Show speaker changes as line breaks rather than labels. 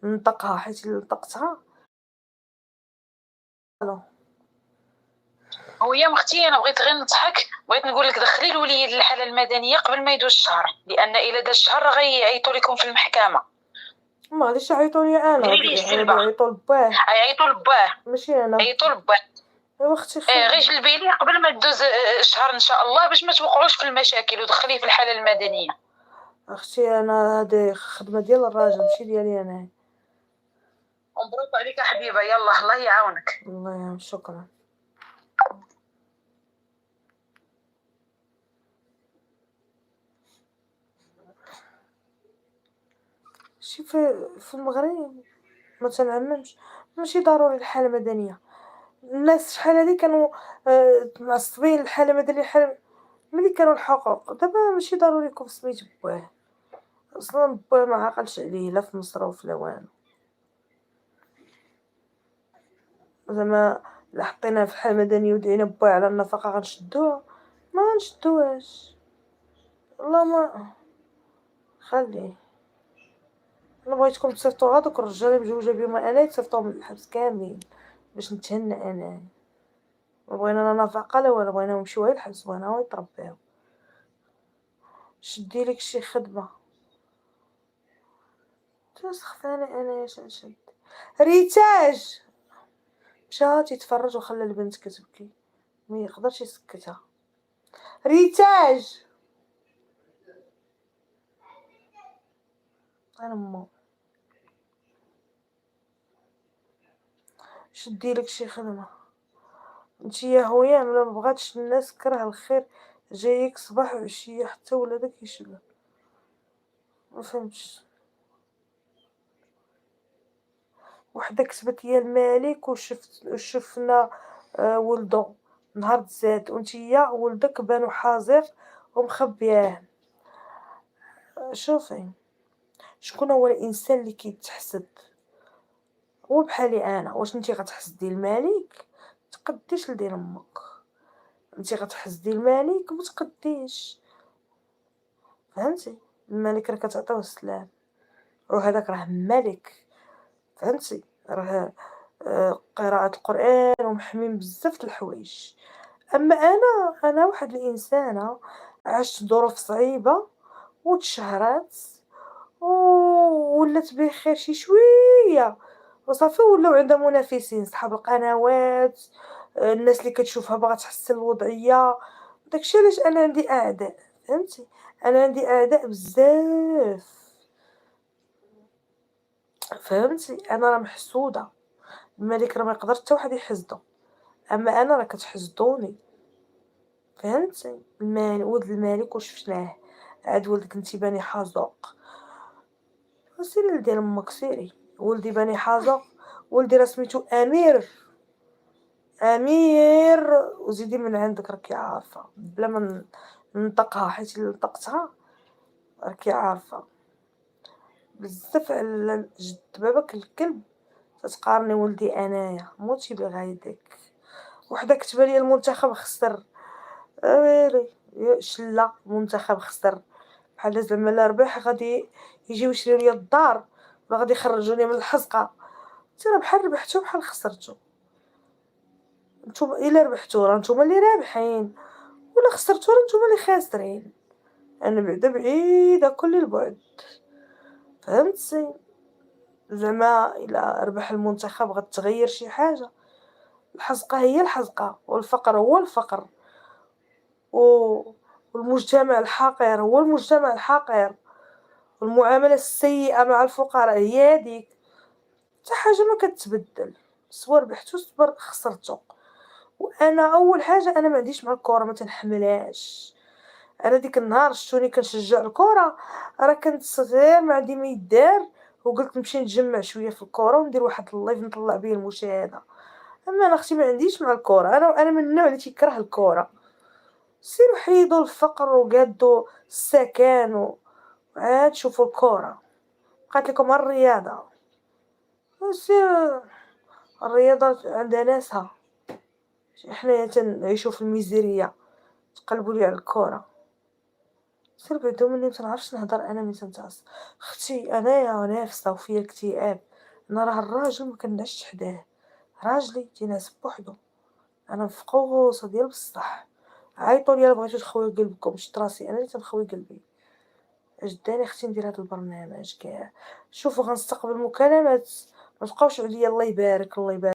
ننطقها حيت إلا نطقتها ألو.
هي اختي انا بغيت غير نضحك، بغيت نقول لك دخلي الوليد للحاله المدنيه قبل ما يدوز الشهر، لان الا داز الشهر راه غيعيطوا لكم في المحكمه.
ما غاديش يعيطوا لي أنا،
ديري
غادي
ليه السلبه،
يعيطوا لباه
عيطوا لباه،
ماشي أنا.
عيطوا لباه.
إيوا أختي
غير جلبي ليه قبل ما تدوز الشهر ان شاء الله باش ما توقعوش في المشاكل، ودخليه في الحاله المدنيه.
أختي أنا هادي خدمة ديال الراجل ماشي ديالي أنا.
مبروك عليك يا حبيبه، يلا الله يعاونك.
الله يعاون، شكرا. شي في المغرب ما تنعممش، ماشي ضروري الحالة مدنية. الناس شحال هادي كانوا معصبين الحالة مدنية ملي كانوا الحقوق، دابا ماشي ضروري يكون سميت باه، أصلا باه ما عاقلش عليه لا في مصروف لا والو، زعما إلا حطيناه في حالة مدنية ودعينا باه على النفقة غنشدوها؟ ما غنشدوهاش، والله ما خليه. أنا بغيتكم تصيفطوا هادوك الرجال لي مزوجة بيهم أنا يتصيفطوهم للحبس كاملين باش نتهنى أنا، ما بغينا لا نفقة لا والو، بغيناهم يمشيو غير للحبس، بغيناهم يترباو. شدي لك شي خدمة تسخفاني أنا اش نشد. ريتاج مشى تيتفرج وخلى البنت كتبكي، ما يقدرش يسكتها. ريتاج انا مو شدي لك شي خدمة انتي يا هويا، ما بغاتش الناس كره الخير جايك صباح وعشية حتى ولادك يشبه، ما فهمتش. وحده كتبت يا الملك وشفنا ولدو نهار تزاد وانتيا ولدك بانو حاضر ومخبياه. شوفي شكون هو الانسان اللي كيتحسد؟ هو بحالي انا، واش نتي غتحسدي الملك؟ تقديش لدين امك، انتي غتحسدي الملك ما تقديش، فهمتي؟ الملك راه كتعطيوه السلام وهذاك راه ملك، فهمتي؟ راه قراءة القرآن ومحمي من بزاف د الحوايج. اما انا واحد الانسانه عشت ظروف صعيبه وتشهرات وولات بخير شي شويه وصافي، ولاو عندها منافسين صحاب القنوات، الناس اللي كتشوفها باغا تحسن الوضعيه، داكشي علاش انا عندي اعداء، فهمتي؟ انا عندي اعداء بزاف، فهمتي؟ انا راه محسوده، الملك راه ما يقدر حتى واحد يحسدو، اما انا راه كتحسدوني، فهمتي؟ ولد الملك وشفناه، عاد ولدك انتي باني حازوق، سيري لدين امك سيري، ولدي باني حازوق، ولدي راه سميتو امير، امير وزيدي من عندك راكي عارفه بلا ما ننطقها حيت الا نطقتها راكي عارفه بزاف على جد باباك الكلب، تتقارني ولدي انايا موتي بغايدك. وحده كتبه لي المنتخب خسر، ويلي يا شله المنتخب خسر، بحال زعما لا ربح غادي يجيو يشريو ليا الدار ولا غادي يخرجوني من الحزقه، قلت راه بحال ربحتو بحال خسرتو، نتوما الا ربحتو راه نتوما اللي رابحين، ولا خسرتو راه نتوما اللي خاسرين، انا بعدا بعيده كل البعد، فهمتي؟ زعما الا ربح المنتخب غتغير شي حاجه؟ الحزقه هي الحزقه والفقر هو الفقر والمجتمع الحقير هو المجتمع الحقير، والمعامله السيئه مع الفقراء هي هذيك، حتى حاجه ما كتبدل، سوا ربحتو سوا خسرتو. وانا اول حاجه انا ما عنديش مع الكره، ما تنحملهاش، انا ديك النهار شتوني كنشجع الكره راه كنت صغير ما عندي ما يدار، وقلت نمشي نتجمع شويه في الكره وندير واحد اللايف نطلع به المشاهده. اما انا اختي ما عنديش مع الكره، انا من النوع اللي تيكره الكره، سيروا حيدوا الفقر وقادوا السكن وعاد شوفوا الكره، بقات لكم الرياضه، سير الرياضه عندها ناسها، حنايا تنعيشوا في الميزيريا تقلبوا لي على الكره. سير بعدو مني متنعرفش نهضر انا ملي تنتعصب، اختي انايا نافسه وفيا الاكتئاب، أنا راه الراجل ما كنعسش حداه، راجلي تينعس بوحدو، أنا مفقوصة ديال بصح، عيطوا لي إلا بغيتو تخويو قلبكم، شد راسي أنا اللي تنخوي قلبي، أجداني اختي ندير هاد البرنامج كاع، شوفوا غنستقبل مكالمات، ما تبقاوش عليا الله يبارك الله يبارك.